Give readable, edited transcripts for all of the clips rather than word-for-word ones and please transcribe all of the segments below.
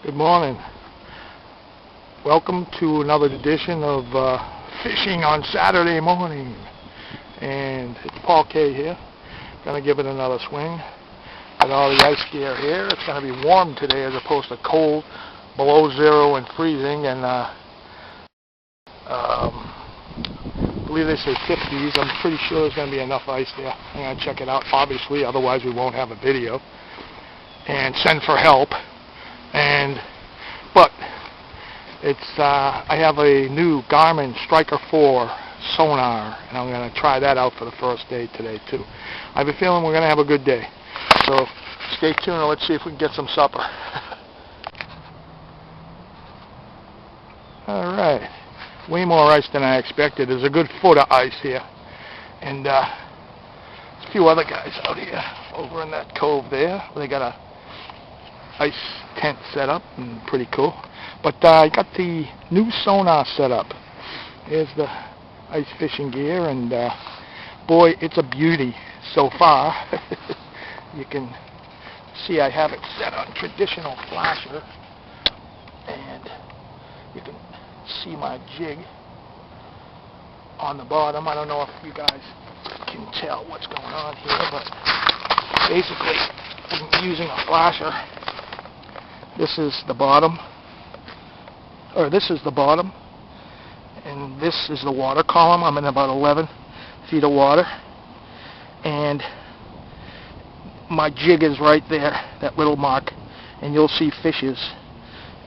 Good morning. Welcome to another edition of Fishing on Saturday Morning. And it's Paul K here. Gonna give it another swing. Got all the ice gear here. It's gonna be warm today as opposed to cold, below zero and freezing. And I believe they say 50s. I'm pretty sure there's gonna be enough ice there. I'm gonna check it out, obviously, otherwise we won't have a video. And send for help. But it's I have a new Garmin Striker 4 Sonar, and I'm going to try that out for the first day today too. I have a feeling we're going to have a good day. So stay tuned and let's see if we can get some supper. All right, way more ice than I expected. There's a good foot of ice here, and there's a few other guys out here over in that cove there. They got a ice tent set up, and pretty cool. But I got the new Sonar set up. Here's the ice fishing gear, and boy, it's a beauty so far. You can see I have it set on traditional flasher, and you can see my jig on the bottom. I don't know if you guys can tell what's going on here, but basically I'm using a flasher. This is the bottom, and this is the water column. I'm in about 11 feet of water, and my jig is right there, that little mark, and you'll see fishes.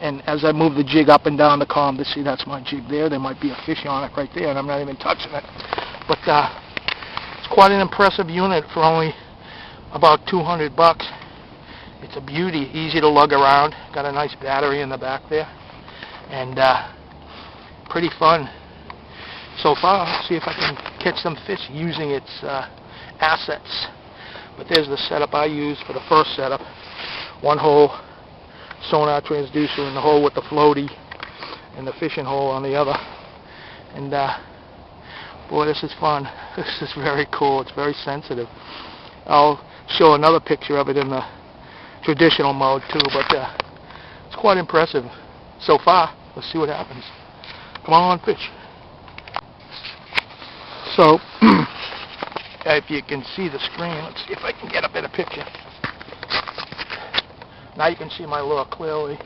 And as I move the jig up and down the column, see, that's my jig there. There might be a fish on it right there, and I'm not even touching it. But it's quite an impressive unit for only about $200. It's a beauty, easy to lug around. Got a nice battery in the back there, and pretty fun so far. See if I can catch some fish using its assets. But there's the setup I used for the first setup. One hole sonar transducer in the hole with the floaty, and the fishing hole on the other. And boy, this is fun. This is very cool. It's very sensitive. I'll show another picture of it in the traditional mode too, but it's quite impressive so far. Let's see what happens. Come on, fish. So if you can see the screen, let's see if I can get a better picture. Now you can see my lure clearly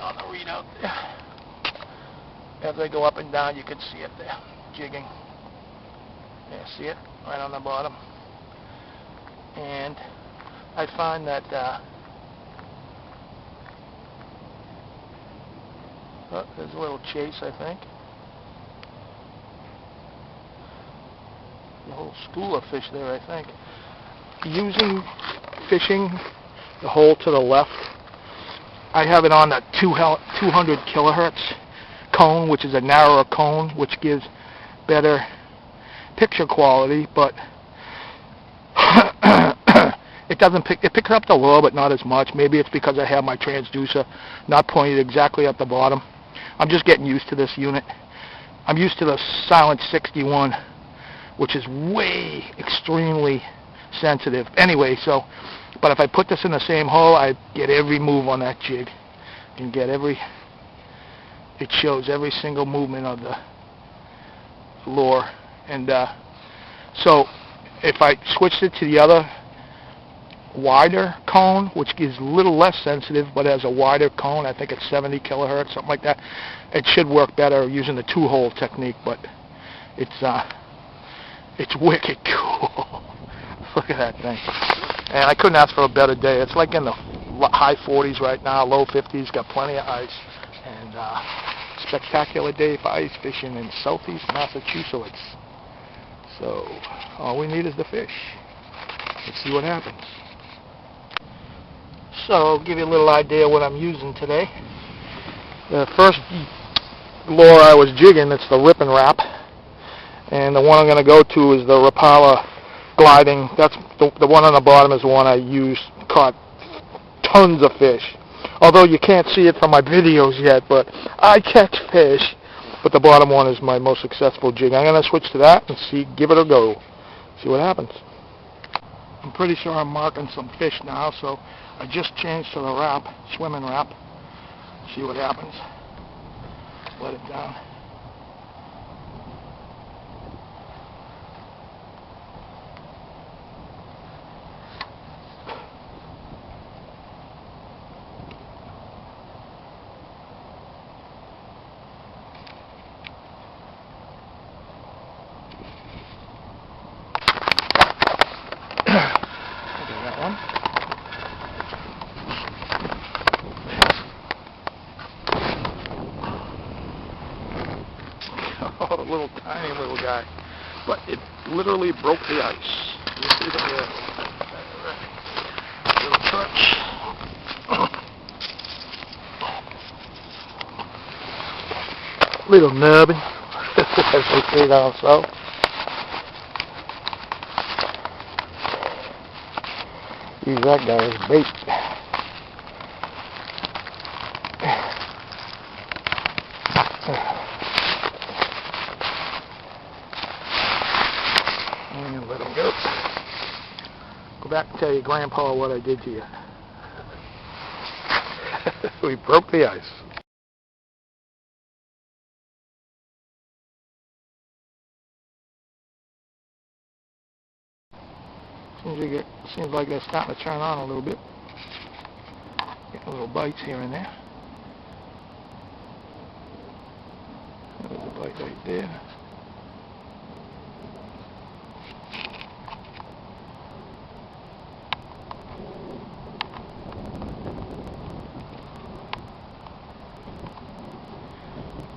on the readout there. As I go up and down, you can see it there, jigging. Yeah, see it right on the bottom. And I find that there's a little chase, I think. A whole school of fish there, I think. Fishing the hole to the left, I have it on a 200 kilohertz cone, which is a narrower cone, which gives better picture quality, but it picks up the lure, but not as much. Maybe it's because I have my transducer not pointed exactly at the bottom. I'm just getting used to this unit. I'm used to the Silent 61, which is way extremely sensitive. Anyway, but if I put this in the same hole, I get every move on that jig. You can get it shows every single movement of the lure. And so if I switched it to the other wider cone, which is a little less sensitive but has a wider cone, I think it's 70 kilohertz, something like that, it should work better using the two-hole technique. But it's wicked cool. Look at that thing. And I couldn't ask for a better day. It's like in the high 40s right now, low 50s, got plenty of ice, and spectacular day for ice fishing in southeast Massachusetts. So all we need is the fish. Let's see what happens. So I'll give you a little idea what I'm using today. The first lure I was jigging, it's the Rip and Wrap, and the one I'm going to go to is the Rapala Gliding. That's the one on the bottom is the one I used. Caught tons of fish. Although you can't see it from my videos yet, but I catch fish. But the bottom one is my most successful jig. I'm going to switch to that and give it a go. See what happens. I'm pretty sure I'm marking some fish now, so I just changed to the wrap, swimming wrap. See what happens. Let it down. Oh, little tiny little guy, but it literally broke the ice. You see the little touch. Little nubbin, as we say down south. Use that guy as bait. And let him go. Go back and tell your grandpa what I did to you. We broke the ice. Seems like they're starting to turn on a little bit. Getting little bites here and there. There's a bite right there.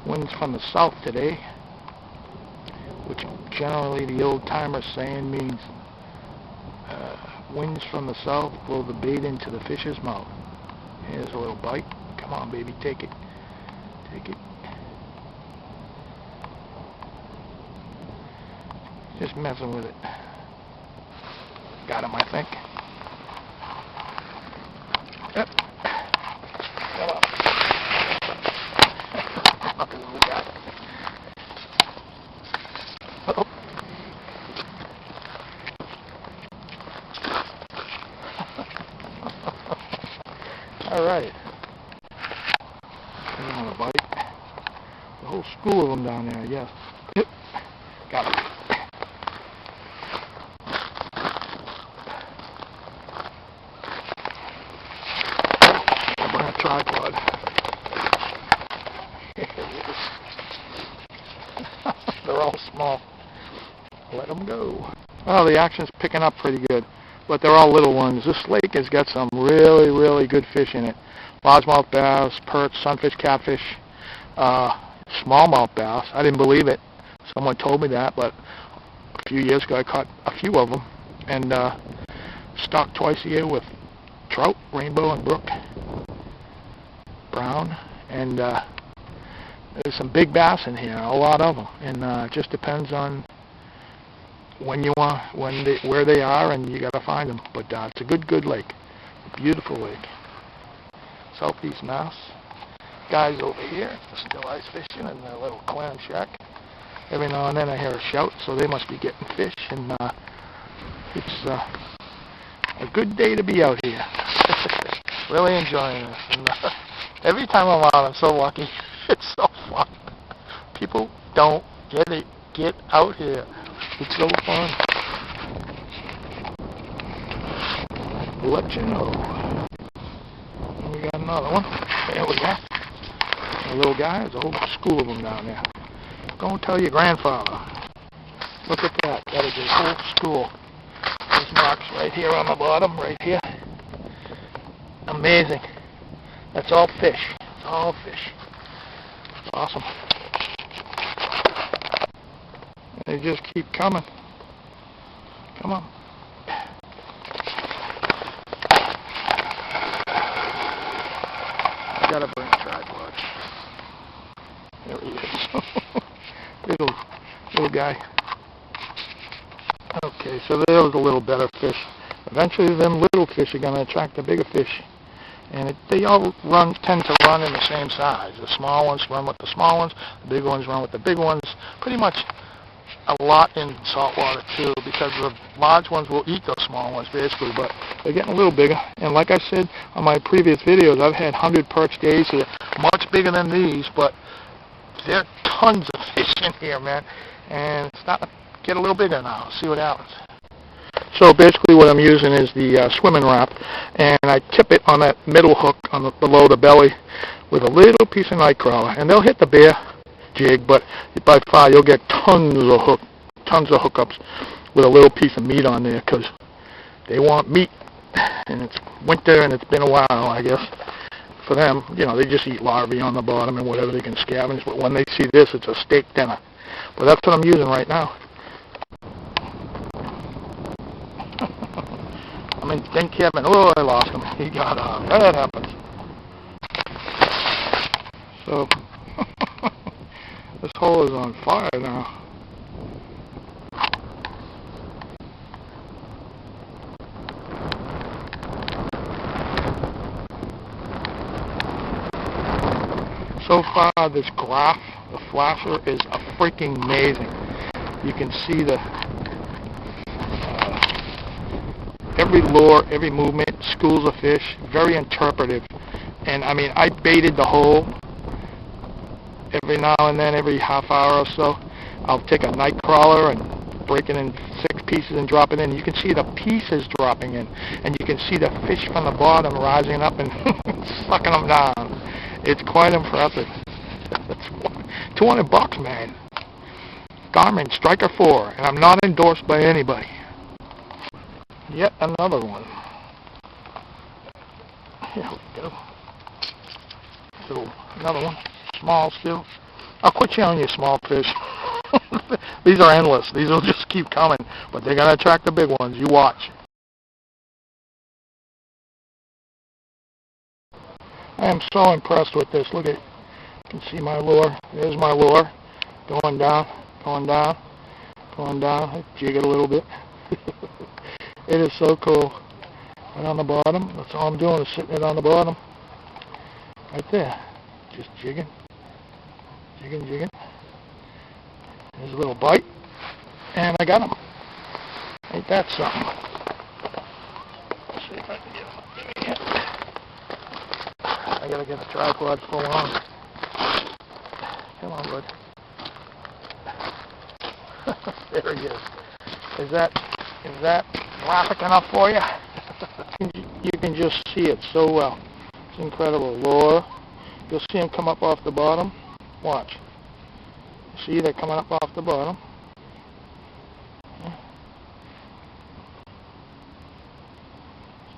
Winds from the south today, which generally the old timers saying means winds from the south blow the bait into the fish's mouth. Here's a little bite. Come on, baby, take it. Take it. Just messing with it. Got him, I think. Yep. Come on. Look at the little guy. Uh-oh. All right. I want a bite. A whole school of them down there, yes. Yep. Got it. I'll bring a tripod. They're all small. Let them go. Well, the action's picking up pretty good, but they're all little ones. This lake has got some really, really good fish in it. Largemouth bass, perch, sunfish, catfish, smallmouth bass. I didn't believe it. Someone told me that, but a few years ago I caught a few of them and stocked twice a year with trout, rainbow and brook, brown, and there's some big bass in here, a lot of them, and it just depends on when you want, where they are, and you got to find them. But it's a good lake, a beautiful lake. Southeast Mass. Guys over here are still ice fishing in their little clam shack. Every now and then I hear a shout, so they must be getting fish, and it's a good day to be out here. Really enjoying this. And every time I'm out, I'm so lucky. It's so fun. People don't get it. Get out here. It's so fun. Let you know. And we got another one. There we go. A little guy. There's a whole school of them down there. Go tell your grandfather. Look at that. That is a whole school. There's marks right here on the bottom, right here. Amazing. That's all fish. It's all fish. It's awesome. They just keep coming. Come on. I gotta bring a tripod. There he is. little guy. Okay, so there was a little better fish. Eventually, them little fish are gonna attract the bigger fish, and they all tend to run in the same size. The small ones run with the small ones. The big ones run with the big ones. Pretty much a lot in salt water too, because the large ones will eat those small ones basically, but they're getting a little bigger. And like I said on my previous videos, I've had 100 perch days here, much bigger than these, but there are tons of fish in here, man, and it's starting to get a little bigger now. See what happens. So basically what I'm using is the swimming wrap, and I tip it on that middle hook on below the belly with a little piece of night crawler, and they'll hit the bare jig, but by far you'll get tons of hookups with a little piece of meat on there, because they want meat, and it's winter and it's been a while, I guess. For them, you know, they just eat larvae on the bottom and whatever they can scavenge, but when they see this, it's a steak dinner. But that's what I'm using right now. I mean, then Kevin, oh, I lost him. He got off. That happens. So, this hole is on fire now. So far, this graph, the flasher, is freaking amazing. You can see the every lure, every movement, schools of fish, very interpretive. And I mean, I baited the hole every now and then, every half hour or so. I'll take a night crawler and break it in 6 pieces and drop it in. You can see the pieces dropping in, and you can see the fish from the bottom rising up and sucking them down. It's quite impressive. It's $200, man. Garmin Striker 4, and I'm not endorsed by anybody. Yet another one. Here we go. So, another one. Small still. I'll quit showing you small fish. These are endless. These will just keep coming, but they're going to attract the big ones. You watch. I am so impressed with this. Look at it. You can see my lure. There's my lure. Going down, going down, going down. I jig it a little bit. It is so cool. Right on the bottom. That's all I'm doing is sitting it on the bottom. Right there. Just jigging. Jigging, jigging. There's a little bite. And I got him. Ain't that something? Let's see if I can get him. I gotta get a tripod full on. Come on, bud. There he is. Is that graphic enough for you? You can just see it so well. It's incredible. Lure. You'll see them come up off the bottom. Watch. See, they're coming up off the bottom.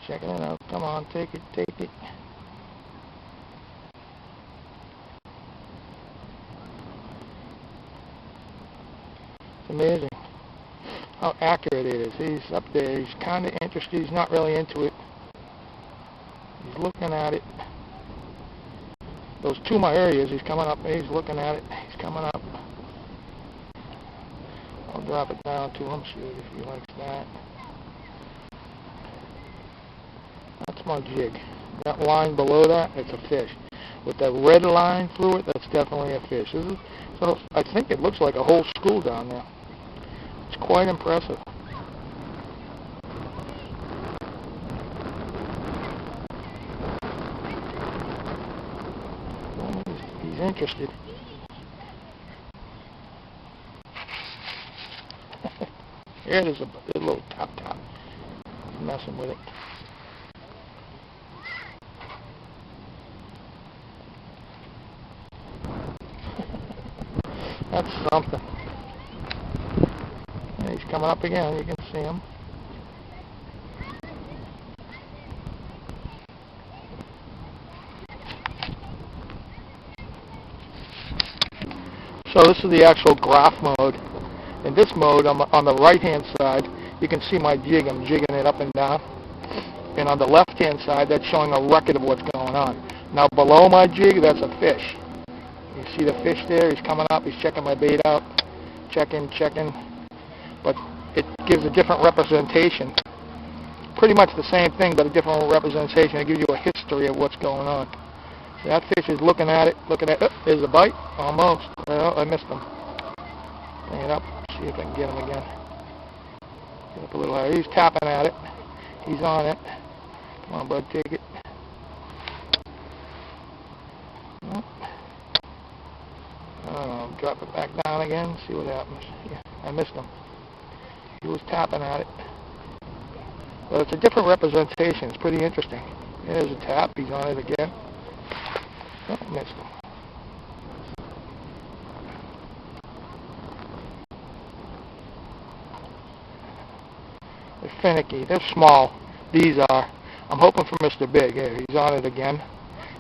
Checking it out. Come on, take it, take it. It's amazing how accurate it is. He's up there. He's kind of interested. He's not really into it. He's looking at it. Those 2 my areas. He's coming up. He's looking at it. He's coming up. I'll drop it down to him, see if he likes that. That's my jig. That line below that, it's a fish. With that red line through it, that's definitely a fish. So I think it looks like a whole school down there. It's quite impressive. He's interested. Here it is, a little top. He's messing with it. That's something. And he's coming up again. You can see him. So this is the actual graph mode. In this mode, on the right-hand side, you can see my jig. I'm jigging it up and down. And on the left-hand side, that's showing a record of what's going on. Now below my jig, that's a fish. You see the fish there? He's coming up. He's checking my bait out. Checking. But it gives a different representation. Pretty much the same thing, but a different representation. It gives you a history of what's going on. So that fish is looking at it. Oh, there's a bite. Almost. Oh, I missed him. Bring it up. See if I can get him again. Get up a little higher. He's tapping at it. He's on it. Come on, bud, take it. Drop it back down again, see what happens. Yeah, I missed him. He was tapping at it. But it's a different representation. It's pretty interesting. There's a tap. He's on it again. Oh, missed him. They're finicky. They're small. These are. I'm hoping for Mr. Big. Here, he's on it again.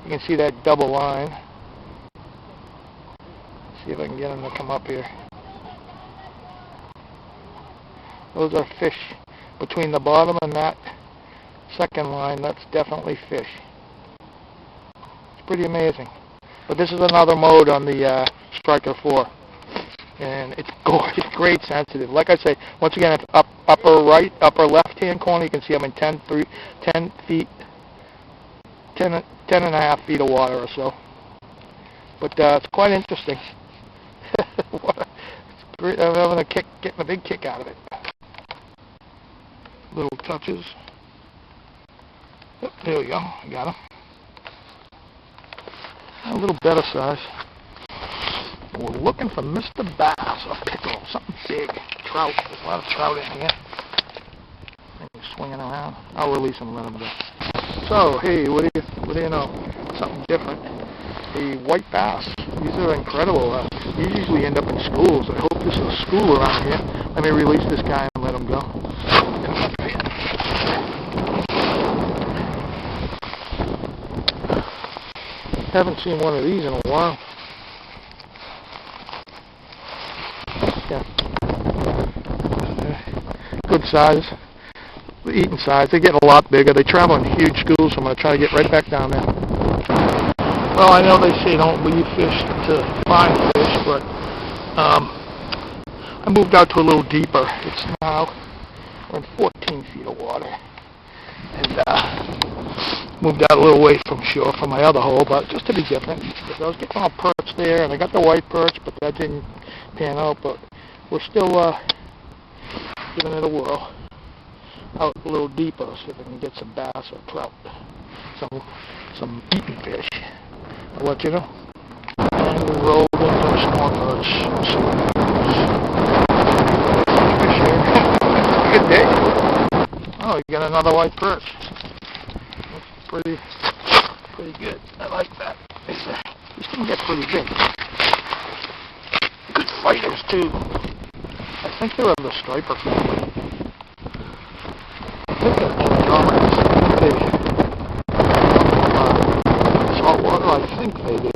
You can see that double line. See if I can get him to come up here. Those are fish. Between the bottom and that second line, that's definitely fish. It's pretty amazing. But this is another mode on the Striker 4. And it's grade sensitive. Like I say, once again, it's upper right, upper left-hand corner. You can see I'm in 10 feet, 10 and a half feet of water or so. But it's quite interesting. It's great. I'm having getting a big kick out of it. Little touches. Oh, there we go. I got him. A little better size. We're looking for Mr. Bass or pickerel, something big. Trout. There's a lot of trout in here. He's swinging around. I'll release him and let him go. So, hey, what do you know? Something different. The white bass. These are incredible. These usually end up in schools. I hope there's a school around here. Let me release this guy and let him go. Haven't seen one of these in a while. Yeah. Good size. Eating size. They get a lot bigger. They travel in huge schools, so I'm going to try to get right back down there. Well, I know they say don't leave fish to find fish, but I moved out to a little deeper. It's now we're in 14 feet of water, and moved out a little away from shore from my other hole, but just to be different. Because I was getting all perch there, and I got the white perch, but that didn't pan out. But we're still giving it a whirl. Out a little deeper, see if I can get some bass or trout, some eating fish. I'll let you know. And we rolled into a small perch. Fish here. Good day. Oh, you got another white perch. That's pretty good. I like that. These can get pretty big. Good fighters too. I think they're of the striper family. I think saltwater, I think they do.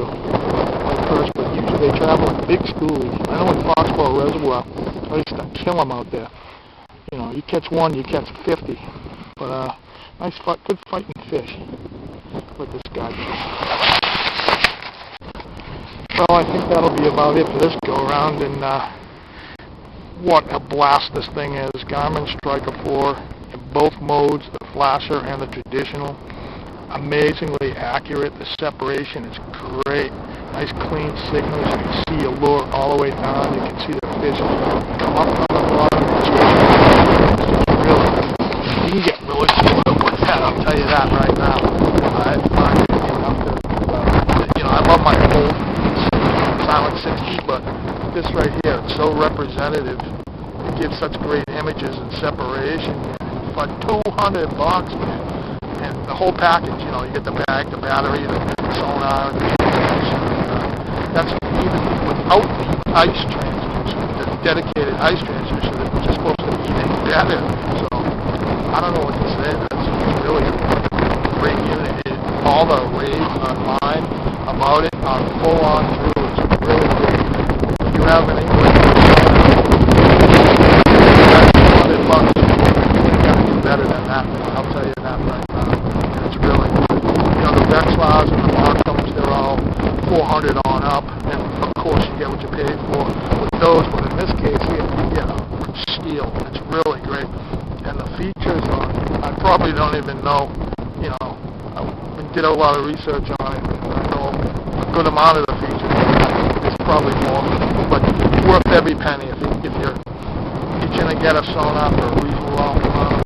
White perch, but usually they travel in big schools. I know in Foxborough Reservoir, I used to kill them out there. You know, you catch one, you catch 50. But good fighting fish. With this guy. Well, I think that'll be about it for this go around. And what a blast this thing is! Garmin Striker 4. Both modes, the flasher and the traditional, amazingly accurate. The separation is great. Nice clean signals. You can see your lure all the way down. You can see the fish come up on the bottom. You can get really slow with that, I'll tell you that right now. It's not enough to, I love my whole Silent 60, but this right here, it's so representative. It gives such great images and separation. For $200, man, and the whole package, you get the bag, the battery, the sonar, that's even without the ice transmission, the dedicated ice transmission, which is supposed to be even better. So, I don't know what to say. That's really a great unit. All the raves online about it are full on true. It's really great. If you have an English, better than that, I'll tell you that right now. And it's really good. The Vexlars and the Markhams, they're all 400 on up, and of course you get what you paid for with those, but in this case you get a steal. It's really great. And the features on it, I probably don't even know, I did a lot of research on it, and I know a good amount of the features. It's probably more, but worth every penny if you're get a sonar for a reasonable amount of money.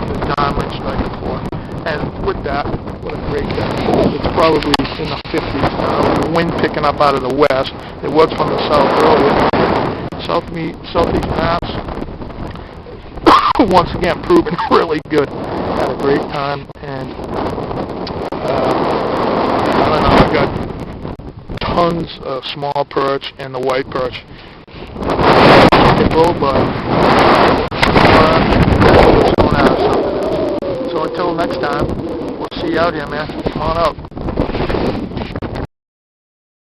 The Garmin Striker 4. And with that, what a great day. It's probably in the 50s now. The wind picking up out of the west. It works from the south earlier. Southeast Mass, once again, proving really good. Had a great time, and I don't know, I got tons of small perch and the white perch. So until next time, we'll see you out here, man. Come on out.